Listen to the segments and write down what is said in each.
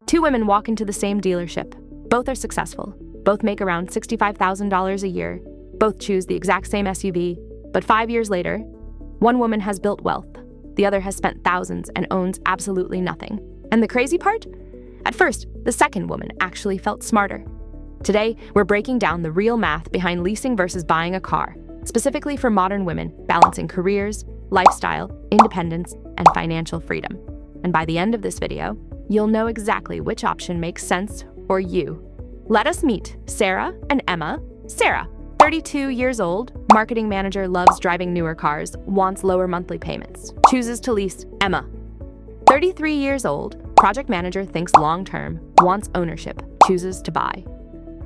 Two women walk into the same dealership. Both are successful. Both make around $65,000 a year. Both choose the exact same SUV. But 5 years later, one woman has built wealth. The other has spent thousands and owns absolutely nothing. And the crazy part? At first, the second woman actually felt smarter. Today, we're breaking down the real math behind leasing versus buying a car, specifically for modern women balancing careers, lifestyle, independence, and financial freedom. And by the end of this video, you'll know exactly which option makes sense for you. Let us meet Sarah and Emma. Sarah, 32 years old, marketing manager, loves driving newer cars, wants lower monthly payments, chooses to lease. Emma, 33 years old, project manager, thinks long-term, wants ownership, chooses to buy.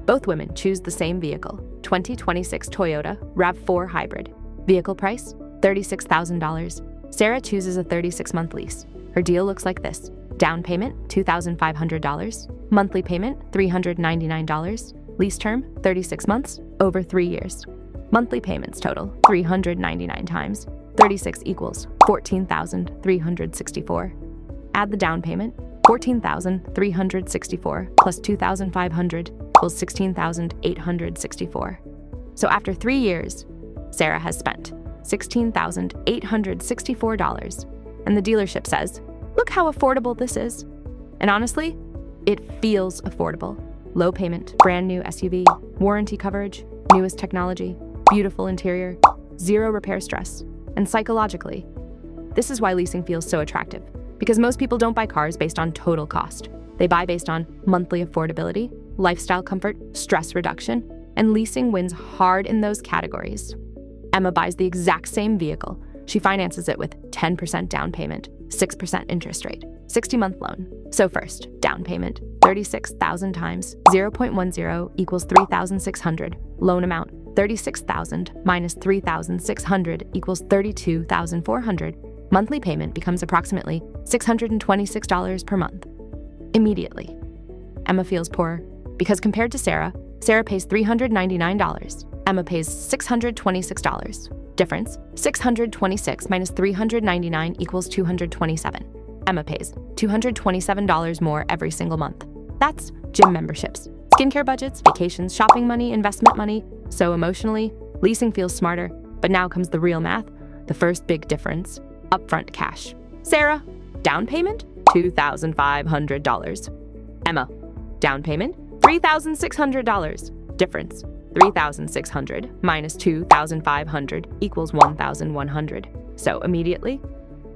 Both women choose the same vehicle, 2026 Toyota RAV4 Hybrid. Vehicle price, $36,000. Sarah chooses a 36-month lease. Her deal looks like this. Down payment, $2,500. Monthly payment, $399. Lease term, 36 months, over 3 years. Monthly payments total, 399 times 36 equals $14,364. Add the down payment, $14,364 plus $2,500 equals $16,864. So after 3 years, Sarah has spent $16,864, and the dealership says, "Look how affordable this is." And honestly, it feels affordable. Low payment, brand new SUV, warranty coverage, newest technology, beautiful interior, zero repair stress. And psychologically, this is why leasing feels so attractive. Because most people don't buy cars based on total cost. They buy based on monthly affordability, lifestyle comfort, stress reduction, and leasing wins hard in those categories. Emma buys the exact same vehicle. She finances it with 10% down payment, 6% interest rate, 60-month loan. So first, down payment, 36,000 times 0.10 equals 3,600. Loan amount, 36,000 minus 3,600 equals 32,400. Monthly payment becomes approximately $626 per month. Immediately, Emma feels poor because compared to Sarah pays $399. Emma pays $626. Difference, 626 minus 399 equals 227. Emma pays $227 more every single month. That's gym memberships, skincare budgets, vacations, shopping money, investment money. So emotionally, leasing feels smarter. But now comes the real math, the first big difference. Upfront cash. Sarah, down payment, $2,500. Emma, down payment, $3,600. Difference, 3,600 minus 2,500 equals 1,100. So immediately,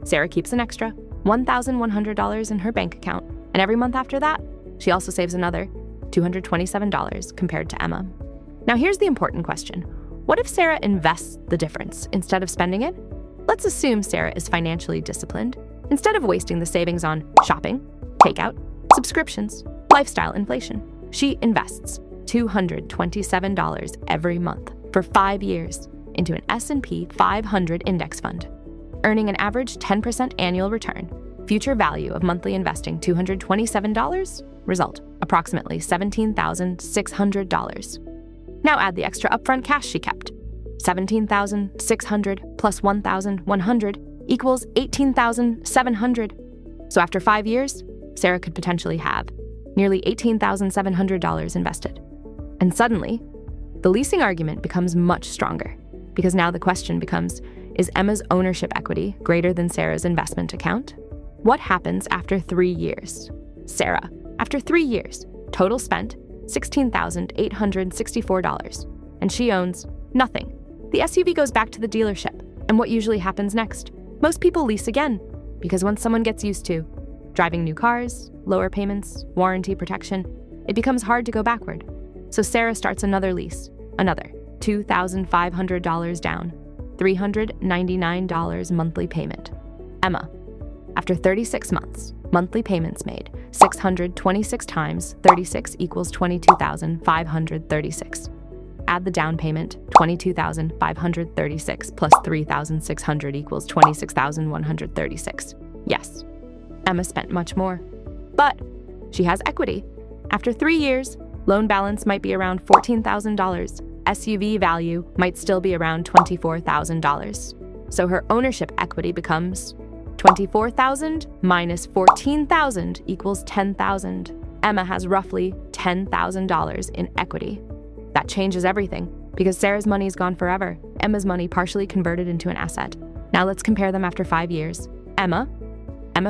Sarah keeps an extra $1,100 in her bank account. And every month after that, she also saves another $227 compared to Emma. Now here's the important question. What if Sarah invests the difference instead of spending it? Let's assume Sarah is financially disciplined. Instead of wasting the savings on shopping, takeout, subscriptions, lifestyle inflation, she invests $227 every month for 5 years into an S&P 500 index fund, earning an average 10% annual return. Future value of monthly investing $227, result approximately $17,600. Now add the extra upfront cash she kept. $17,600 plus $1,100 equals $18,700. So after 5 years, Sarah could potentially have nearly $18,700 invested. And suddenly, the leasing argument becomes much stronger, because now the question becomes, is Emma's ownership equity greater than Sarah's investment account? What happens after 3 years? Sarah, after 3 years, total spent $16,864, and she owns nothing. The SUV goes back to the dealership, and what usually happens next? Most people lease again, because once someone gets used to driving new cars, lower payments, warranty protection, it becomes hard to go backward. So Sarah starts another lease, another $2,500 down, $399 monthly payment. Emma, after 36 months, monthly payments made, 626 times 36 equals 22,536. Add the down payment, 22,536 plus 3,600 equals 26,136. Yes, Emma spent much more. But she has equity. After 3 years, loan balance might be around $14,000. SUV value might still be around $24,000. So her ownership equity becomes 24,000 minus 14,000 equals 10,000. Emma has roughly $10,000 in equity. That changes everything because Sarah's money is gone forever. Emma's money partially converted into an asset. Now let's compare them after 5 years. Emma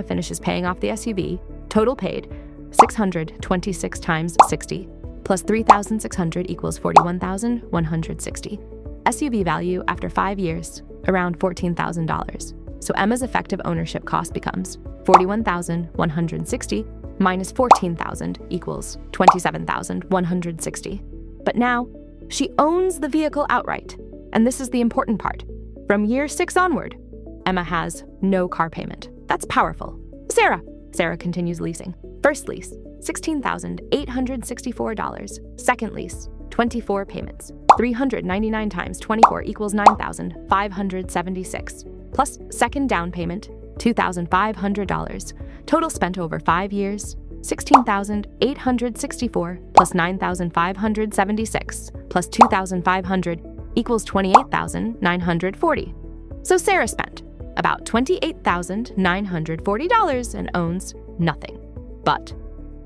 finishes paying off the SUV, total paid 626 times 60, plus 3,600 equals 41,160. SUV value after 5 years, around $14,000. So Emma's effective ownership cost becomes 41,160 minus 14,000 equals 27,160. But now, she owns the vehicle outright. And this is the important part. From year 6 onward, Emma has no car payment. That's powerful. Sarah continues leasing. First lease, $16,864. Second lease, 24 payments. 399 times 24 equals 9,576. Plus second down payment, $2,500. Total spent over 5 years, $16,864 plus 9,576 plus 2,500 equals 28,940. So Sarah spent about $28,940 and owns nothing. But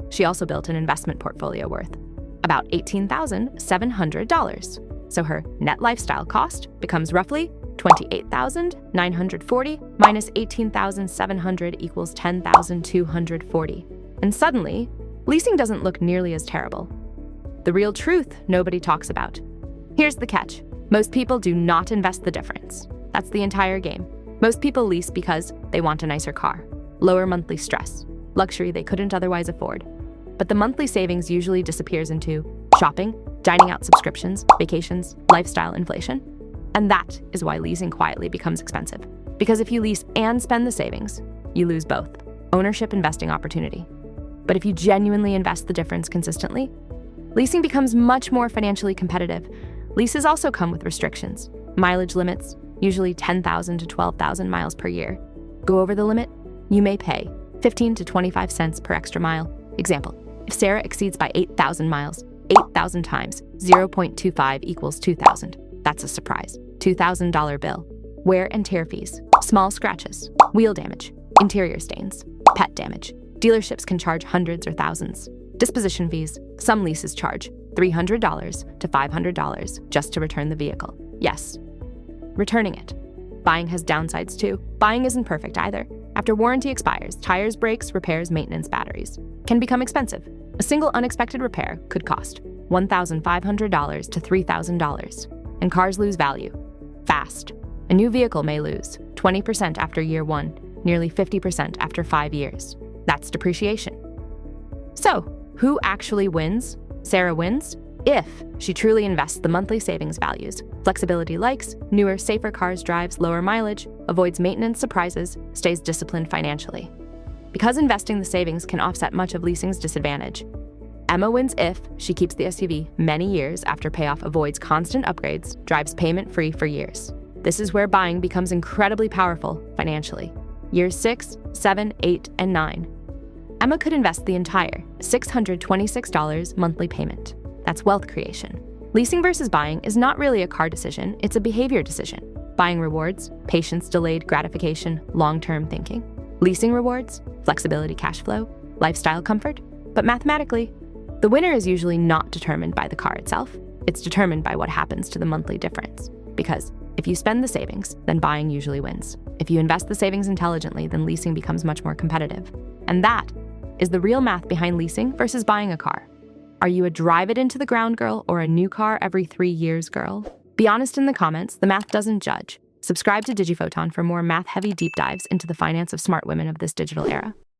she also built an investment portfolio worth about $18,700. So her net lifestyle cost becomes roughly $28,940 minus $18,700 equals $10,240. And suddenly, leasing doesn't look nearly as terrible. The real truth nobody talks about. Here's the catch. Most people do not invest the difference. That's the entire game. Most people lease because they want a nicer car, lower monthly stress, luxury they couldn't otherwise afford. But the monthly savings usually disappears into shopping, dining out subscriptions, vacations, lifestyle inflation. And that is why leasing quietly becomes expensive. Because if you lease and spend the savings, you lose both. Ownership, investing opportunity. But if you genuinely invest the difference consistently, leasing becomes much more financially competitive. Leases also come with restrictions, mileage limits, usually 10,000 to 12,000 miles per year. Go over the limit, you may pay 15 to 25 cents per extra mile. Example, if Sarah exceeds by 8,000 miles, 8,000 times 0.25 equals 2,000. That's a surprise. $2,000 bill. Wear and tear fees, small scratches, wheel damage, interior stains, pet damage. Dealerships can charge hundreds or thousands. Disposition fees, some leases charge $300 to $500 just to return the vehicle. Yes, returning it. Buying has downsides too. Buying isn't perfect either. After warranty expires, tires, brakes, repairs, maintenance, batteries can become expensive. A single unexpected repair could cost $1,500 to $3,000. And cars lose value fast. A new vehicle may lose 20% after year 1, nearly 50% after 5 years. That's depreciation. So, who actually wins? Sarah wins if she truly invests the monthly savings values. Flexibility likes, newer, safer cars drives, lower mileage, avoids maintenance surprises, stays disciplined financially. Because investing the savings can offset much of leasing's disadvantage. Emma wins if she keeps the SUV many years after payoff, avoids constant upgrades, drives payment-free for years. This is where buying becomes incredibly powerful financially. Years 6, 7, 8, and 9. Emma could invest the entire $626 monthly payment. That's wealth creation. Leasing versus buying is not really a car decision, it's a behavior decision. Buying rewards, patience, delayed gratification, long-term thinking. Leasing rewards, flexibility, cash flow, lifestyle comfort. But mathematically, the winner is usually not determined by the car itself. It's determined by what happens to the monthly difference. Because if you spend the savings, then buying usually wins. If you invest the savings intelligently, then leasing becomes much more competitive. And that is the real math behind leasing versus buying a car. Are you a drive it into the ground girl or a new car every 3 years girl? Be honest in the comments, the math doesn't judge. Subscribe to DigiPhoton for more math-heavy deep dives into the finance of smart women of this digital era.